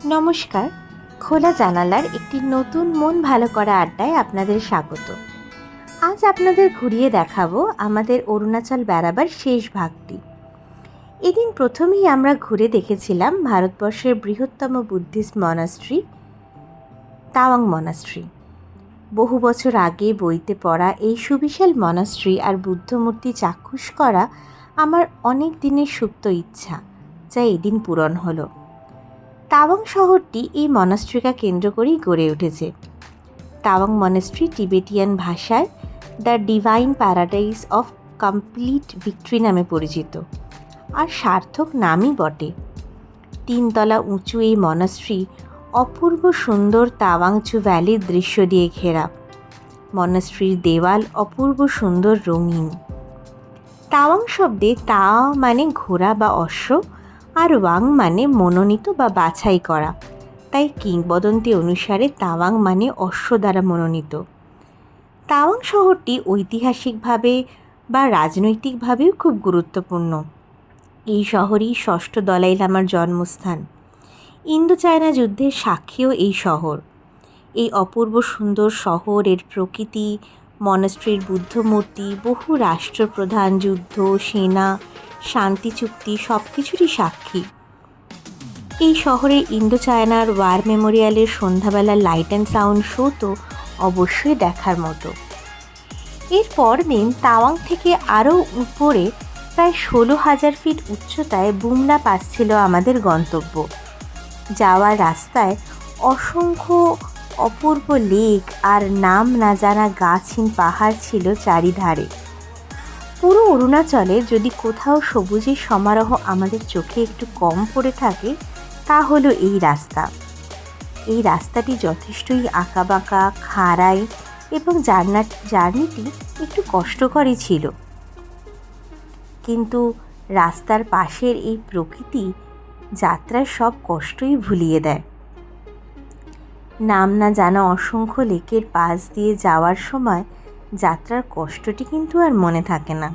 নমস্কার। খোলা জানালার একটি নতুন মন ভালো করা আড্ডায় আপনাদের স্বাগত। আজ আপনাদের ঘুরিয়ে দেখাবো আমাদের অরুণাচল বেড়াবার শেষ ভাগটি। এদিন প্রথমেই আমরা ঘুরে দেখেছিলাম ভারতবর্ষের বৃহত্তম বুদ্ধিস্ট মনাস্ট্রি তাওয়াং মনাস্ট্রি। বহু বছর আগে বইতে পড়া এই সুবিশাল মনাস্ট্রি আর বুদ্ধমূর্তি চাক্ষুষ করা আমার অনেক দিনের সুপ্ত ইচ্ছা, যা এদিন পূরণ হলো। তাওয়াং শহরটি এই মনাস্ট্রিকে কেন্দ্র করেই গড়ে উঠেছে। তাওয়াং মনাস্ট্রি টিবেটিয়ান ভাষায় the divine paradise of complete victory নামে পরিচিত, আর সার্থক নামই বটে। 3 তলা উঁচু এই মনাস্ট্রি অপূর্ব সুন্দর তাওয়াংচু ভ্যালির দৃশ্য দিয়ে ঘেরা। মনাস্ট্রির দেওয়াল অপূর্ব সুন্দর রঙিন। তাওয়াং শব্দে তা মানে ঘোড়া বা অশ্ব, আর ওয়াং মানে মনোনীত বা বাছাই করা, তাই কিংবদন্তি অনুসারে তাওয়াং মানে অশ্ব দ্বারা মনোনীত। তাওয়াং শহরটি ঐতিহাসিকভাবে বা রাজনৈতিকভাবেও খুব গুরুত্বপূর্ণ। এই শহরই ষষ্ঠ দলাই লামার জন্মস্থান। ইন্দো চায়না যুদ্ধের সাক্ষীও এই শহর। এই অপূর্ব সুন্দর শহর, এর প্রকৃতি, মনাস্ট্রির বুদ্ধমূর্তি, বহু রাষ্ট্রপ্রধান, যুদ্ধ, সেনা, শান্তি চুক্তি সব কিছুরই সাক্ষী। এই শহরে ইন্দো চায়নার ওয়ার মেমোরিয়ালের সন্ধ্যাবেলা লাইট অ্যান্ড সাউন্ড শো তো অবশ্যই দেখার মতো। এর পর দিন তাওয়াং থেকে আরও উপরে প্রায় 16,000 ফিট উচ্চতায় বুমলা পাস ছিল আমাদের গন্তব্য। যাওয়ার রাস্তায় অসংখ্য অপূর্ব লেক আর নাম না জানা গাছহীন পাহাড় ছিল চারিধারে। পুরো অরুণাচলে যদি কোথাও সবুজের সমারোহ আমাদের চোখে একটু কম পড়ে থাকে, তা হলো এই রাস্তা। এই রাস্তাটি যথেষ্টই আঁকাবাঁকা, খাড়াই এবং জার্নিটি একটু কষ্টকরই ছিল, কিন্তু রাস্তার পাশের এই প্রকৃতি যাত্রার সব কষ্টই ভুলিয়ে দেয়। নাম না জানা অসংখ্য লেকের পাশ দিয়ে যাওয়ার সময় যাত্রার কষ্টটি কিন্তু আর মনে থাকে না।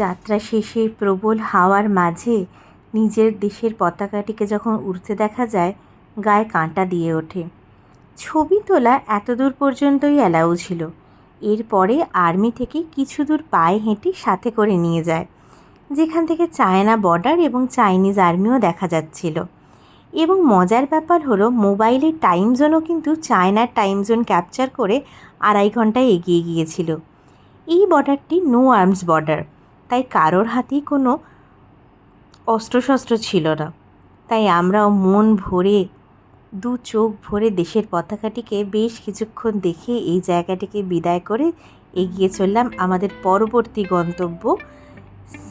যাত্রা শেষে প্রবল হাওয়ার মাঝে নিজের দেশের পতাকাটিকে যখন উড়তে দেখা যায়, গায়ে কাঁটা দিয়ে ওঠে। ছবি তোলা এতদূর পর্যন্তই অ্যালাউ ছিল। এরপরে আর্মি থেকে কিছু দূর পায়ে হেঁটে সাথে করে নিয়ে যায়, যেখান থেকে চায়না বর্ডার এবং চাইনিজ আর্মিও দেখা যাচ্ছিল। এবং মজার ব্যাপার হলো, মোবাইলের টাইম জোনও কিন্তু চায়নার টাইম জোন ক্যাপচার করে 2.5 ঘন্টায় এগিয়ে গিয়েছিল। এই বর্ডারটি নো আর্মস বর্ডার, তাই কারোর হাতেই কোনো অস্ত্রশস্ত্র ছিল না। তাই আমরাও মন ভরে, দু চোখ ভরে দেশের পতাকাটিকে বেশ কিছুক্ষণ দেখে এই জায়গাটিকে বিদায় করে এগিয়ে চললাম আমাদের পরবর্তী গন্তব্য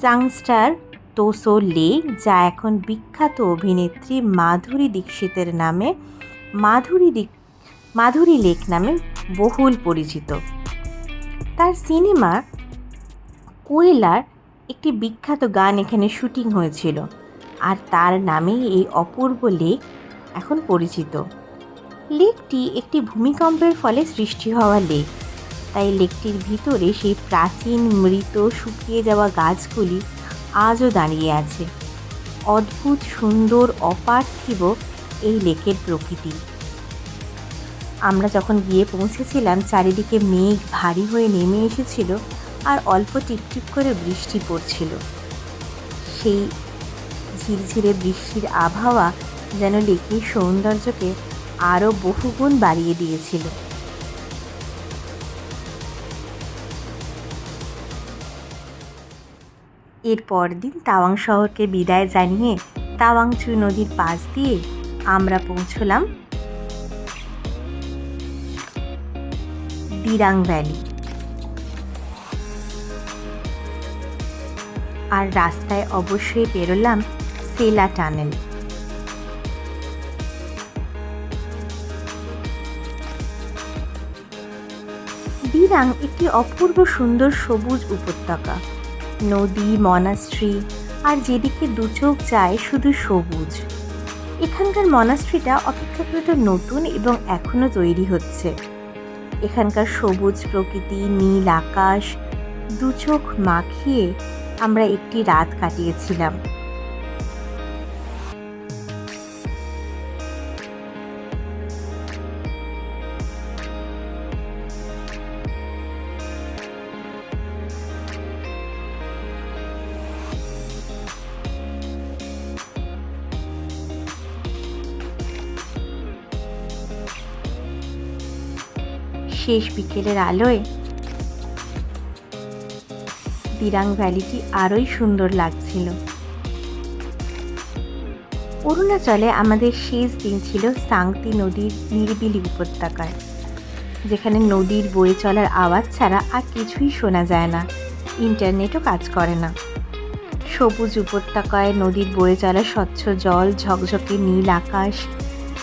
সাংস্টার তোসো লেক, যা এখন বিখ্যাত অভিনেত্রী মাধুরী দীক্ষিতের নামে মাধুরী লেক নামে বহুল পরিচিত। তার সিনেমা কোয়েলার একটি বিখ্যাত গান এখানে শুটিং হয়েছিল, আর তার নামেই এই অপূর্ব লেক এখন পরিচিত। লেকটি একটি ভূমিকম্পের ফলে সৃষ্টি হওয়া লেক, তাই লেকটির ভিতরে সেই প্রাচীন মৃত শুকিয়ে যাওয়া গাছগুলি আজও দাঁড়িয়ে আছে। অদ্ভুত সুন্দর, অপার্থিব এই লেকের প্রকৃতি। আমরা যখন গিয়ে পৌঁছেছিলাম, চারিদিকে মেঘ ভারী হয়ে নেমে এসেছিল আর অল্প টিপটিপ করে বৃষ্টি পড়ছিল। সেই ঝিরঝিরে বৃষ্টির আবহাওয়া যেন লেকের সৌন্দর্যকে আরও বহুগুণ বাড়িয়ে দিয়েছিল। এর পরদিন তাওয়াং শহরকে বিদায় জানিয়ে তাওয়াংচু নদীর পাশ দিয়ে আমরা পৌঁছলাম দিরাং ভ্যালি। আর রাস্তায় অবশ্যই বেরোলাম সেলা টানেল। দিরাং একটি অপূর্ব সুন্দর সবুজ উপত্যকা, নদী, মনাস্ট্রি, আর যেদিকে দু চোখ যায় শুধু সবুজ। এখানকার মনাস্ট্রিটা অপেক্ষাকৃত নতুন এবং এখনও তৈরি হচ্ছে। এখানকার সবুজ প্রকৃতি, নীল আকাশ, দু চোখ মাখিয়ে আমরা একটি রাত কাটিয়েছিলাম। শেষ বিকেলের আলোয় দিরাং ভ্যালিটি আরোই সুন্দর লাগছিল। অরুণাচলে আমাদের শেষ দিন ছিল সাংতি নদীর নিরিবিলি উপত্যকায়, যেখানে নদীর বয়ে চলার আওয়াজ ছাড়া আর কিছুই শোনা যায় না, ইন্টারনেটও কাজ করে না। সবুজ উপত্যকায় নদীর বয়ে চলা স্বচ্ছ জল, ঝকঝকে নীল আকাশ,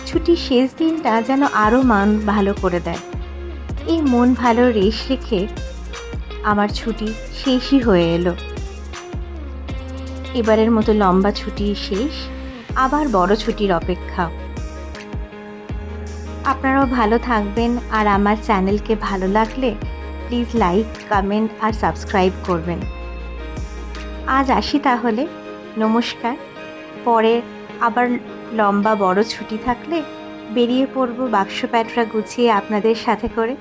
ছুটির শেষ দিনটা যেন আরও মন ভালো করে দেয়। এই মন ভালো রেশ রেখে আমার ছুটি শেষই হয়ে এলো। এবারের মতো লম্বা ছুটি শেষ, আবার বড় ছুটির অপেক্ষা। আপনারাও ভালো থাকবেন, আর আমার চ্যানেলকে ভালো লাগলে প্লিজ লাইক, কমেন্ট আর সাবস্ক্রাইব করবেন। আজ আসি তাহলে, নমস্কার। পরে আবার লম্বা বড় ছুটি থাকলে বেরিয়ে পড়ব বাক্স প্যাটরা গুছিয়ে আপনাদের সাথে করে।